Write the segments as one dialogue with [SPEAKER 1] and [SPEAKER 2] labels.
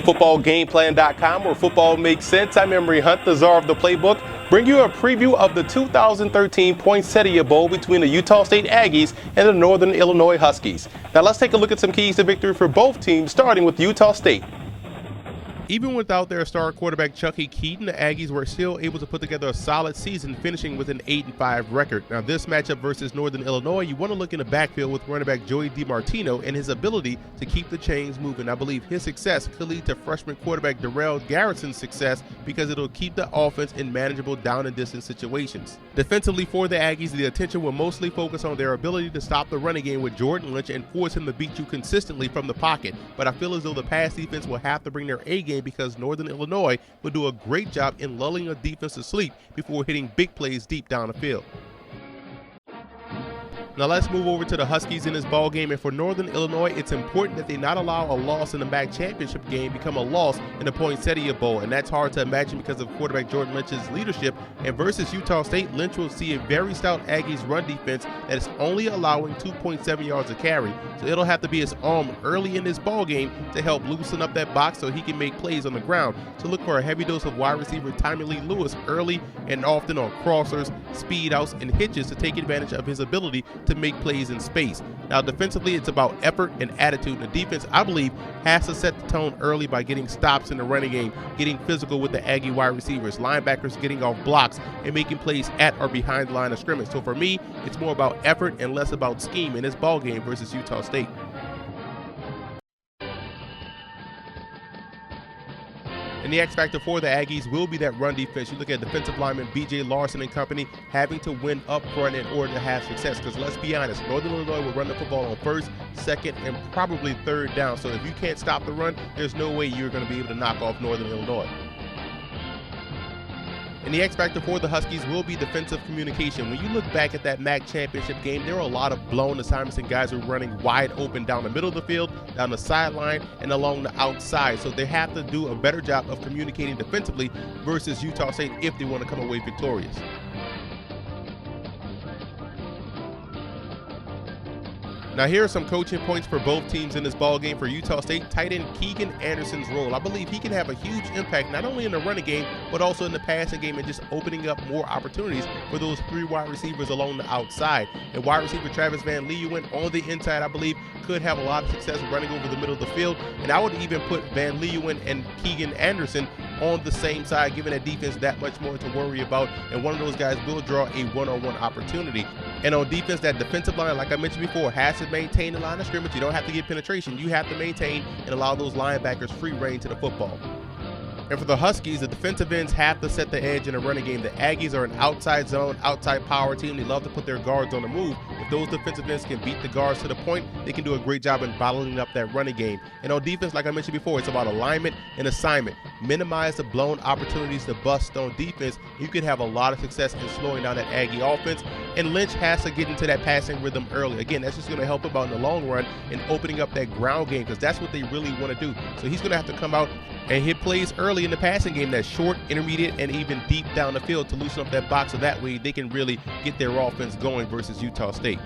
[SPEAKER 1] footballgameplan.com, where football makes sense. I'm Emery Hunt, the czar of the playbook, bring you a preview of the 2013 Poinsettia Bowl between the Utah State Aggies and the Northern Illinois Huskies. Now let's take a look at some keys to victory for both teams, starting with Utah State. Even without their star quarterback Chucky Keaton, the Aggies were still able to put together a solid season, finishing with an 8-5 record. Now, this matchup versus Northern Illinois, you want to look in the backfield with running back Joey DiMartino and his ability to keep the chains moving. I believe his success could lead to freshman quarterback Darrell Garrison's success because it'll keep the offense in manageable down and distance situations. Defensively for the Aggies, the attention will mostly focus on their ability to stop the running game with Jordan Lynch and force him to beat you consistently from the pocket. But I feel as though the pass defense will have to bring their A game because Northern Illinois will do a great job in lulling a defense to sleep before hitting big plays deep down the field. Now let's move over to the Huskies in this ball game, and for Northern Illinois, it's important that they not allow a loss in the MAC championship game become a loss in the Poinsettia Bowl, and that's hard to imagine because of quarterback Jordan Lynch's leadership. And versus Utah State, Lynch will see a very stout Aggies run defense that is only allowing 2.7 yards a carry, so it'll have to be his arm early in this ball game to help loosen up that box so he can make plays on the ground. So look for a heavy dose of wide receiver Tommy Lee Lewis early and often on crossers, speed outs, and hitches to take advantage of his ability to make plays in space. Now defensively, it's about effort and attitude. The defense, I believe, has to set the tone early by getting stops in the running game, getting physical with the Aggie wide receivers, linebackers getting off blocks, and making plays at or behind the line of scrimmage. So for me, it's more about effort and less about scheme in this ball game versus Utah State. And the X factor for the Aggies will be that run defense. You look at defensive lineman B.J. Larson and company having to win up front in order to have success. Because let's be honest, Northern Illinois will run the football on first, second, and probably third down. So if you can't stop the run, there's no way you're going to be able to knock off Northern Illinois. And the X factor for the Huskies will be defensive communication. When you look back at that MAC championship game, there were a lot of blown assignments and guys who were running wide open down the middle of the field, down the sideline, and along the outside. So they have to do a better job of communicating defensively versus Utah State if they want to come away victorious. Now here are some coaching points for both teams in this ball game. For Utah State, tight end Keegan Anderson's role. I believe he can have a huge impact not only in the running game, but also in the passing game and just opening up more opportunities for those three wide receivers along the outside. And wide receiver Travis Van Leeuwen on the inside, I believe, could have a lot of success running over the middle of the field. And I would even put Van Leeuwen and Keegan Anderson on the same side, giving that defense that much more to worry about. And one of those guys will draw a one-on-one opportunity. And on defense, that defensive line, like I mentioned before, has to maintain the line of scrimmage. You don't have to get penetration. You have to maintain and allow those linebackers free reign to the football. And for the Huskies, the defensive ends have to set the edge in a running game. The Aggies are an outside zone, outside power team. They love to put their guards on the move. If those defensive ends can beat the guards to the point, they can do a great job in bottling up that running game. And on defense, like I mentioned before, it's about alignment and assignment. Minimize the blown opportunities to bust on defense. You could have a lot of success in slowing down that Aggie offense. And Lynch has to get into that passing rhythm early. Again, that's just going to help him out in the long run in opening up that ground game because that's what they really want to do. So he's going to have to come out and hit plays early in the passing game that's short, intermediate, and even deep down the field to loosen up that box so that way they can really get their offense going versus Utah State.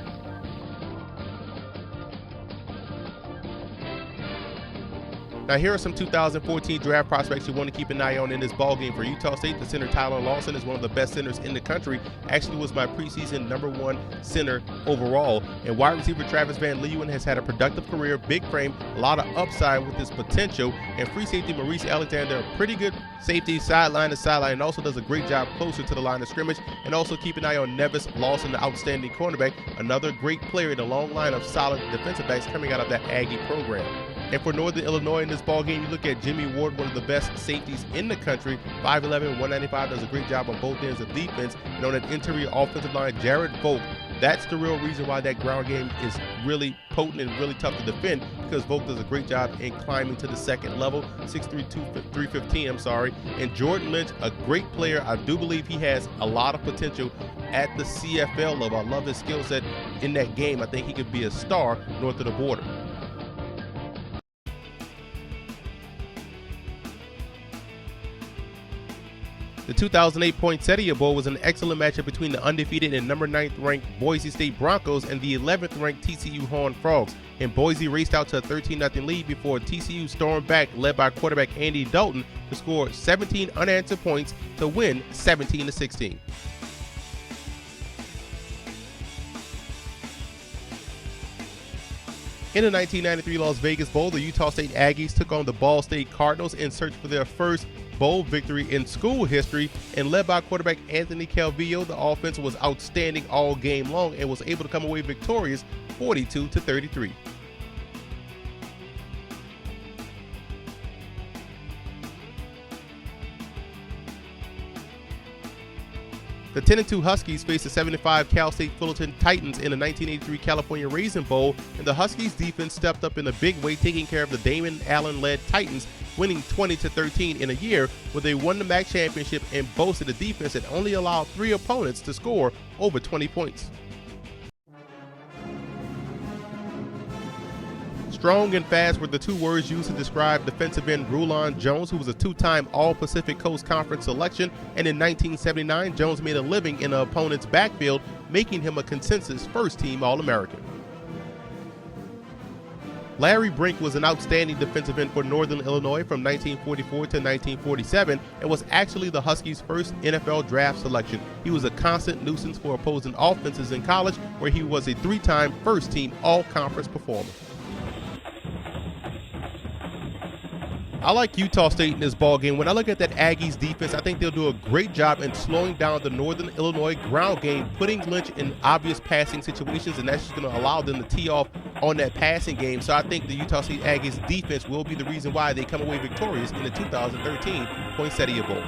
[SPEAKER 1] Now here are some 2014 draft prospects you want to keep an eye on in this ball game. For Utah State, the center Tyler Lawson is one of the best centers in the country. Actually was my preseason #1 center overall. And wide receiver Travis Van Leeuwen has had a productive career, big frame, a lot of upside with his potential. And free safety Maurice Alexander, a pretty good safety, sideline to sideline, and also does a great job closer to the line of scrimmage. And also keep an eye on Nevis Lawson, the outstanding cornerback, another great player in the long line of solid defensive backs coming out of that Aggie program. And for Northern Illinois in this ball game, you look at Jimmy Ward, one of the best safeties in the country, 5'11", 195, does a great job on both ends of defense. And on that interior offensive line, Jared Volk, that's the real reason why that ground game is really potent and really tough to defend, because Volk does a great job in climbing to the second level, 6'3", 315, And Jordan Lynch, a great player. I do believe he has a lot of potential at the CFL level. I love his skill set in that game. I think he could be a star north of the border. The 2008 Poinsettia Bowl was an excellent matchup between the undefeated and number 9th ranked Boise State Broncos and the 11th ranked TCU Horned Frogs, and Boise raced out to a 13-0 lead before TCU stormed back, led by quarterback Andy Dalton, to score 17 unanswered points to win 17-16. In the 1993 Las Vegas Bowl, the Utah State Aggies took on the Ball State Cardinals in search for their first bowl victory in school history, and led by quarterback Anthony Calvillo, the offense was outstanding all game long and was able to come away victorious 42-33. The 10-2 Huskies faced the 7-5 Cal State Fullerton Titans in the 1983 California Raisin Bowl, and the Huskies defense stepped up in a big way, taking care of the Damon Allen-led Titans, winning 20-13 in a year where they won the MAC championship and boasted a defense that only allowed 3 opponents to score over 20 points. Strong and fast were the 2 words used to describe defensive end Rulon Jones, who was a 2-time All-Pacific Coast Conference selection, and in 1979, Jones made a living in an opponent's backfield, making him a consensus first-team All-American. Larry Brink was an outstanding defensive end for Northern Illinois from 1944 to 1947 and was actually the Huskies' first NFL draft selection. He was a constant nuisance for opposing offenses in college, where he was a 3-time first-team All-Conference performer. I like Utah State in this ball game. When I look at that Aggies defense, I think they'll do a great job in slowing down the Northern Illinois ground game, putting Lynch in obvious passing situations, and that's just going to allow them to tee off on that passing game. So I think the Utah State Aggies defense will be the reason why they come away victorious in the 2013 Poinsettia Bowl.